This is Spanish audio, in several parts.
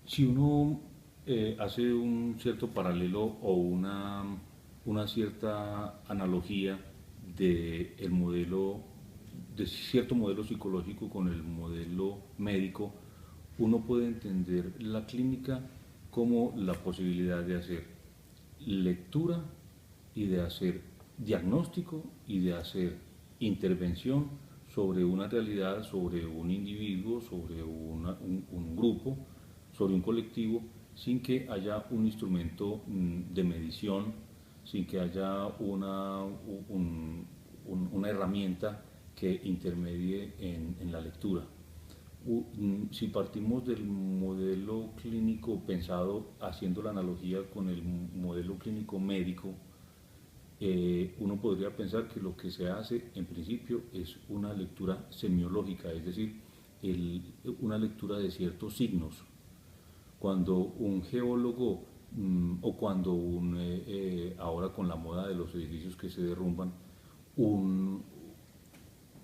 Si uno hace un cierto paralelo o una cierta analogía de el modelo, de cierto modelo psicológico con el modelo médico, uno puede entender la clínica como la posibilidad de hacer lectura y de hacer diagnóstico y de hacer intervención sobre una realidad, sobre un individuo, sobre un grupo, sobre un colectivo, sin que haya un instrumento de medición, sin que haya una herramienta que intermedie en la lectura. Si partimos del modelo clínico pensado, haciendo la analogía con el modelo clínico médico, uno podría pensar que lo que se hace en principio es una lectura semiológica, es decir, una lectura de ciertos signos. Cuando un geólogo o cuando ahora con la moda de los edificios que se derrumban, un,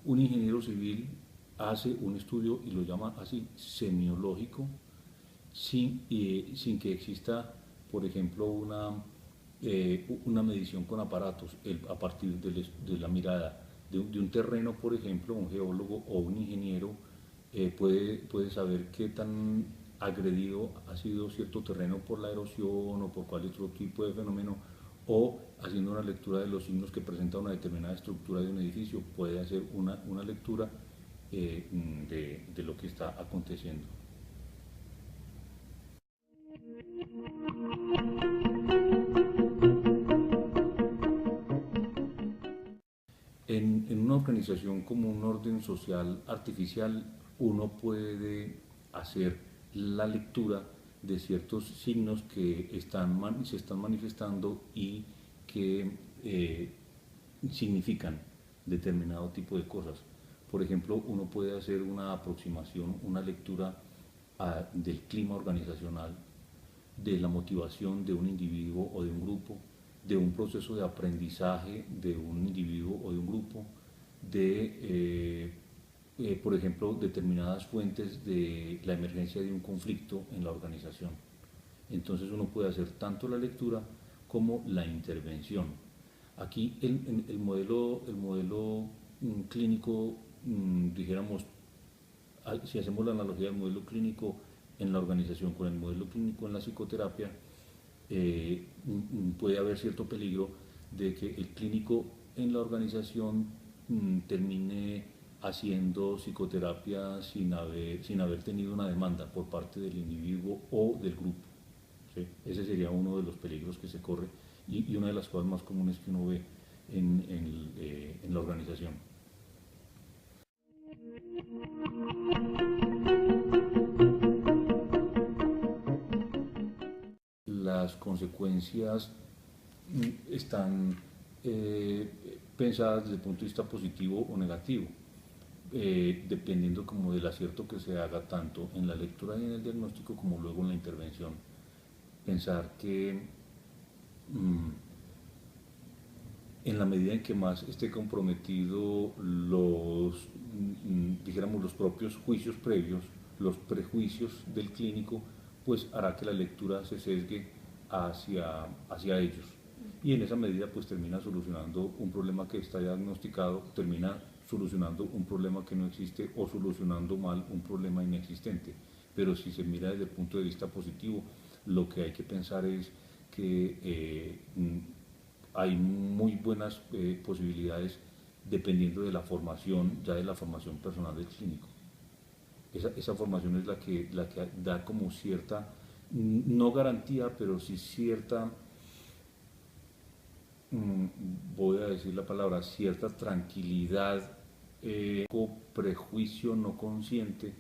un ingeniero civil hace un estudio y lo llama así, semiológico, sin que exista, por ejemplo, una medición con aparatos a partir de la mirada de un terreno, por ejemplo, un geólogo o un ingeniero puede saber qué tan agredido ha sido cierto terreno por la erosión o por cualquier otro tipo de fenómeno, o haciendo una lectura de los signos que presenta una determinada estructura de un edificio, puede hacer una lectura de lo que está aconteciendo. En una organización como un orden social artificial, uno puede hacer la lectura de ciertos signos que se están manifestando y que significan determinado tipo de cosas. Por ejemplo, uno puede hacer una aproximación, una lectura del clima organizacional, de la motivación de un individuo o de un grupo, de un proceso de aprendizaje de un individuo o de un grupo, por ejemplo, determinadas fuentes de la emergencia de un conflicto en la organización. Entonces uno puede hacer tanto la lectura como la intervención. Aquí el modelo clínico, dijéramos, si hacemos la analogía del modelo clínico en la organización con el modelo clínico en la psicoterapia, puede haber cierto peligro de que el clínico en la organización termine haciendo psicoterapia sin haber tenido una demanda por parte del individuo o del grupo. ¿Sí? Ese sería uno de los peligros que se corre y una de las cosas más comunes que uno ve en la organización. Las consecuencias están pensadas desde el punto de vista positivo o negativo, dependiendo como del acierto que se haga tanto en la lectura y en el diagnóstico como luego en la intervención. Pensar que en la medida en que más esté comprometido dijéramos, los propios juicios previos, los prejuicios del clínico, pues hará que la lectura se sesgue hacia ellos. Y en esa medida pues termina solucionando un problema que está diagnosticado, termina solucionando un problema que no existe o solucionando mal un problema inexistente. Pero si se mira desde el punto de vista positivo, lo que hay que pensar es que hay muy buenas posibilidades dependiendo de la formación, ya de la formación personal del clínico. Esa formación es la que da como cierta, no garantía, pero sí cierta, voy a decir la palabra, cierta tranquilidad, prejuicio no consciente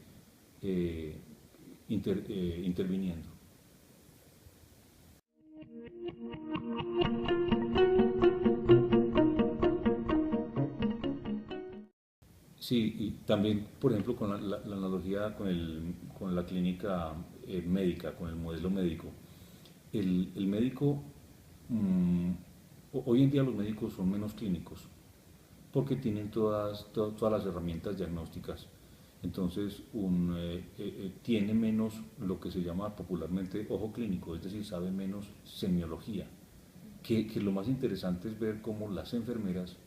interviniendo. Sí, y también, por ejemplo, con la analogía con la clínica médica, con el modelo médico. El médico, mm, hoy en día los médicos son menos clínicos porque tienen todas las herramientas diagnósticas. Entonces, tiene menos lo que se llama popularmente ojo clínico, es decir, sabe menos semiología. Que lo más interesante es ver cómo las enfermeras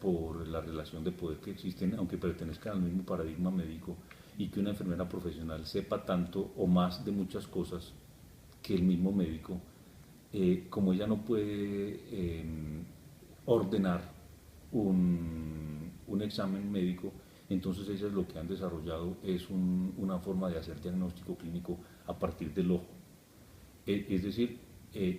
por la relación de poder que existen, aunque pertenezcan al mismo paradigma médico, y que una enfermera profesional sepa tanto o más de muchas cosas que el mismo médico, como ella no puede ordenar un examen médico, entonces ellas lo que han desarrollado es una forma de hacer diagnóstico clínico a partir del ojo. Es decir,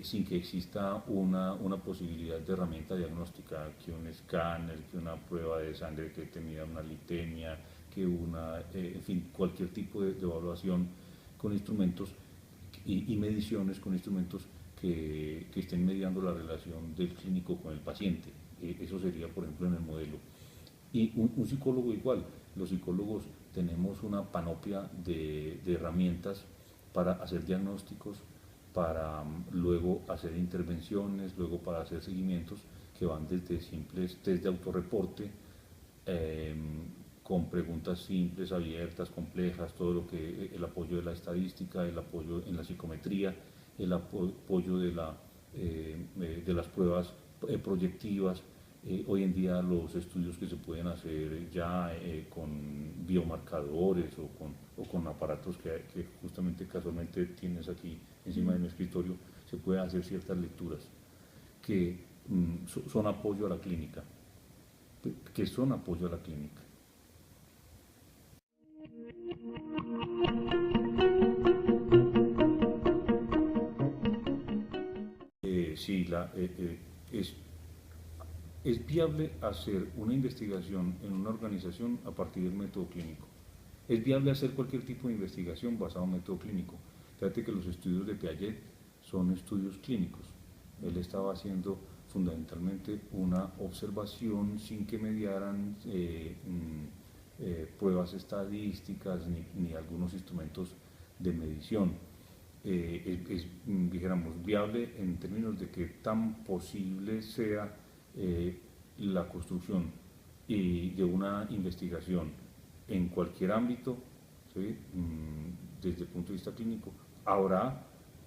sin que exista una posibilidad de herramienta diagnóstica, que un escáner, que una prueba de sangre que te mida una litemia, que en fin, cualquier tipo de evaluación con instrumentos y mediciones con instrumentos que estén mediando la relación del clínico con el paciente. Eso sería, por ejemplo, en el modelo. Y un psicólogo igual, los psicólogos tenemos una panoplia de herramientas para hacer diagnósticos, para luego hacer intervenciones, luego para hacer seguimientos que van desde simples test de autorreporte, eh, con preguntas simples, abiertas, complejas, todo lo que el apoyo de la estadística, el apoyo en la psicometría, el apoyo de las pruebas proyectivas. Hoy en día los estudios que se pueden hacer ya con biomarcadores o con aparatos que justamente casualmente tienes aquí encima de mi escritorio, se pueden hacer ciertas lecturas que son apoyo a la clínica, que son apoyo a la clínica. Sí, es viable hacer una investigación en una organización a partir del método clínico. Es viable hacer cualquier tipo de investigación basado en método clínico. Fíjate que los estudios de Piaget son estudios clínicos. Él estaba haciendo fundamentalmente una observación sin que mediaran pruebas estadísticas ni algunos instrumentos de medición. Dijéramos, viable en términos de que tan posible sea la construcción de una investigación en cualquier ámbito, ¿sí? Desde el punto de vista clínico. Habrá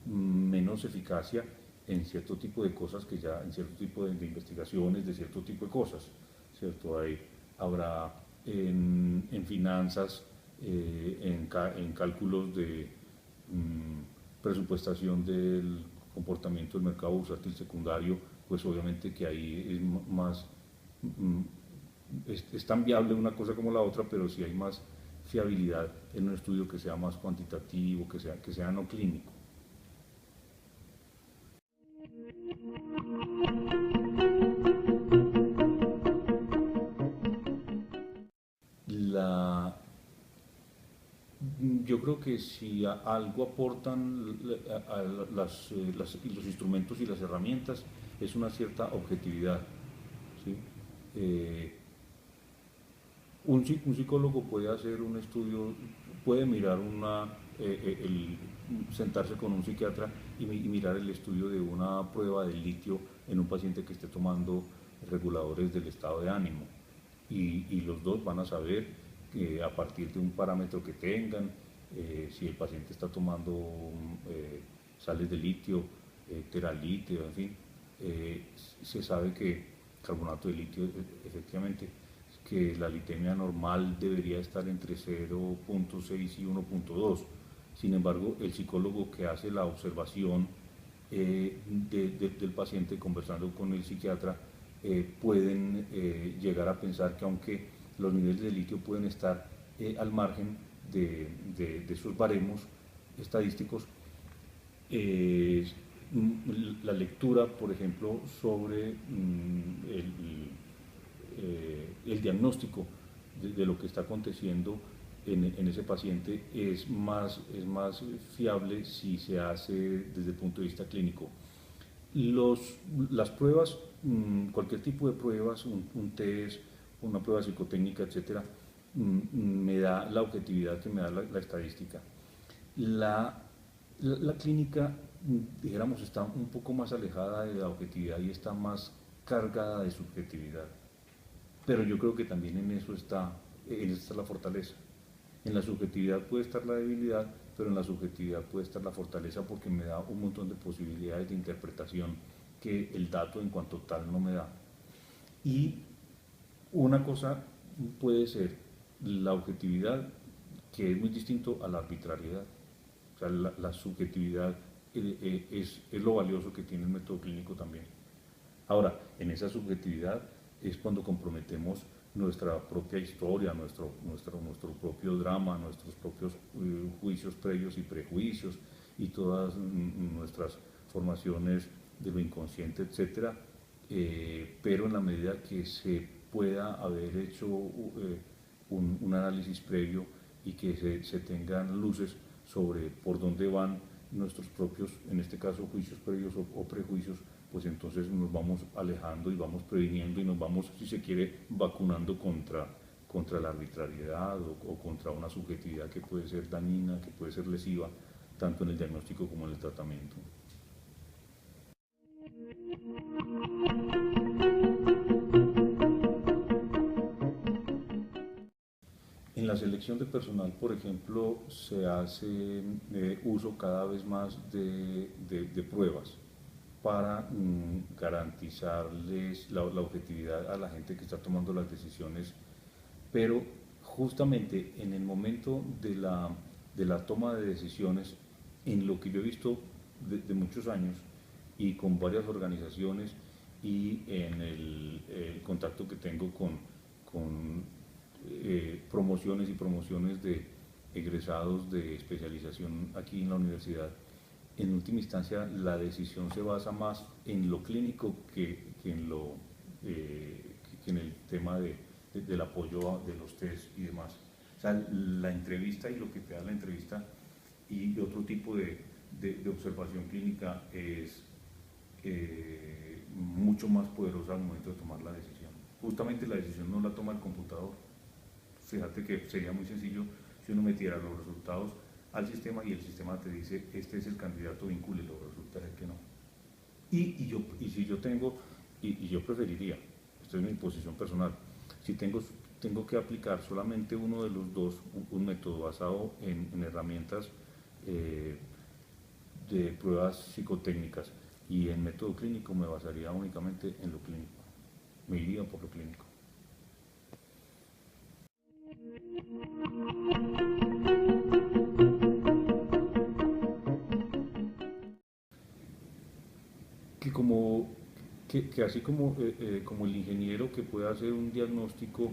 menos eficacia en cierto tipo de cosas que ya, en cierto tipo de investigaciones, de cierto tipo de cosas, ¿cierto? Habrá en finanzas, en cálculos de presupuestación del comportamiento del mercado bursátil secundario, pues obviamente que ahí es más, mm, es tan viable una cosa como la otra, pero si hay más fiabilidad en un estudio que sea más cuantitativo, que sea no clínico. La, yo creo que si algo aportan los instrumentos y las herramientas es una cierta objetividad, ¿sí? Eh, un psicólogo puede hacer un estudio, puede mirar sentarse con un psiquiatra y mirar el estudio de una prueba de litio en un paciente que esté tomando reguladores del estado de ánimo. Y los dos van a saber que a partir de un parámetro que tengan, si el paciente está tomando sales de litio, teralitio, en fin, se sabe que carbonato de litio, efectivamente, que la litemia normal debería estar entre 0,6 y 1,2. Sin embargo, el psicólogo que hace la observación del paciente conversando con el psiquiatra pueden llegar a pensar que aunque los niveles de litio pueden estar al margen de esos baremos estadísticos, la lectura, por ejemplo, sobre el diagnóstico de lo que está aconteciendo en ese paciente es más fiable si se hace desde el punto de vista clínico. Las pruebas, cualquier tipo de pruebas, un test, una prueba psicotécnica, etcétera, me da la objetividad que me da la estadística. La clínica, dijéramos, está un poco más alejada de la objetividad y está más cargada de subjetividad. Pero yo creo que también en eso está la fortaleza. En la subjetividad puede estar la debilidad, pero en la subjetividad puede estar la fortaleza porque me da un montón de posibilidades de interpretación que el dato en cuanto tal no me da. Y una cosa puede ser la objetividad, que es muy distinto a la arbitrariedad. O sea, la subjetividad es lo valioso que tiene el método clínico también. Ahora, en esa subjetividad es cuando comprometemos nuestra propia historia, nuestro propio drama, nuestros propios juicios previos y prejuicios y todas nuestras formaciones de lo inconsciente, etcétera, pero en la medida que se pueda haber hecho un análisis previo y que se tengan luces sobre por dónde van nuestros propios, en este caso, juicios previos o prejuicios, pues entonces nos vamos alejando y vamos previniendo y nos vamos, si se quiere, vacunando contra la arbitrariedad o contra una subjetividad que puede ser dañina, que puede ser lesiva, tanto en el diagnóstico como en el tratamiento. En la selección de personal, por ejemplo, se hace uso cada vez más de pruebas para garantizarles la objetividad a la gente que está tomando las decisiones, pero justamente en el momento de la toma de decisiones, en lo que yo he visto de muchos años y con varias organizaciones y en el contacto que tengo con promociones y promociones de egresados de especialización aquí en la universidad, en última instancia la decisión se basa más en lo clínico que en el tema del apoyo de los test y demás. O sea, la entrevista y lo que te da la entrevista y otro tipo de observación clínica es mucho más poderosa al momento de tomar la decisión. Justamente la decisión no la toma el computador. Fíjate que sería muy sencillo si uno metiera los resultados al sistema y el sistema te dice, este es el candidato, vincúlelo, resulta ser que no. Y si yo tengo, y yo preferiría, esto es mi posición personal, si tengo que aplicar solamente uno de los dos, un método basado en herramientas de pruebas psicotécnicas y en método clínico, me basaría únicamente en lo clínico, me iría por lo clínico. Que así como el ingeniero que puede hacer un diagnóstico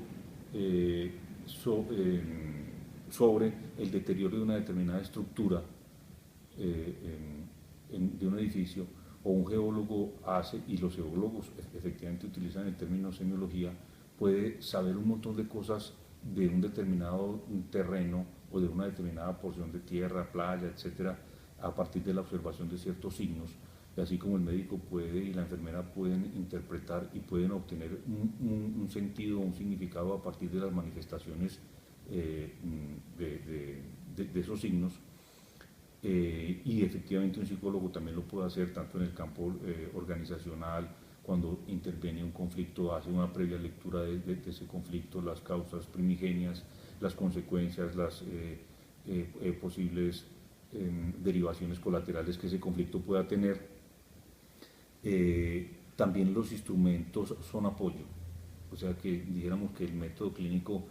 sobre el deterioro de una determinada estructura de un edificio, o un geólogo hace, y los geólogos efectivamente utilizan el término semiología, puede saber un montón de cosas de un determinado terreno o de una determinada porción de tierra, playa, etcétera, a partir de la observación de ciertos signos. Y así como el médico puede y la enfermera pueden interpretar y pueden obtener un sentido, un significado a partir de las manifestaciones de esos signos. Y efectivamente un psicólogo también lo puede hacer tanto en el campo organizacional, cuando interviene un conflicto, hace una previa lectura de ese conflicto, las causas primigenias, las consecuencias, las posibles derivaciones colaterales que ese conflicto pueda tener. También los instrumentos son apoyo, o sea que dijéramos que el método clínico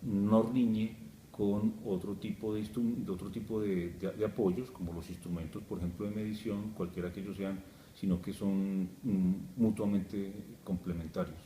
no riñe con otro tipo de apoyos, como los instrumentos, por ejemplo, de medición, cualquiera que ellos sean, sino que son mutuamente complementarios.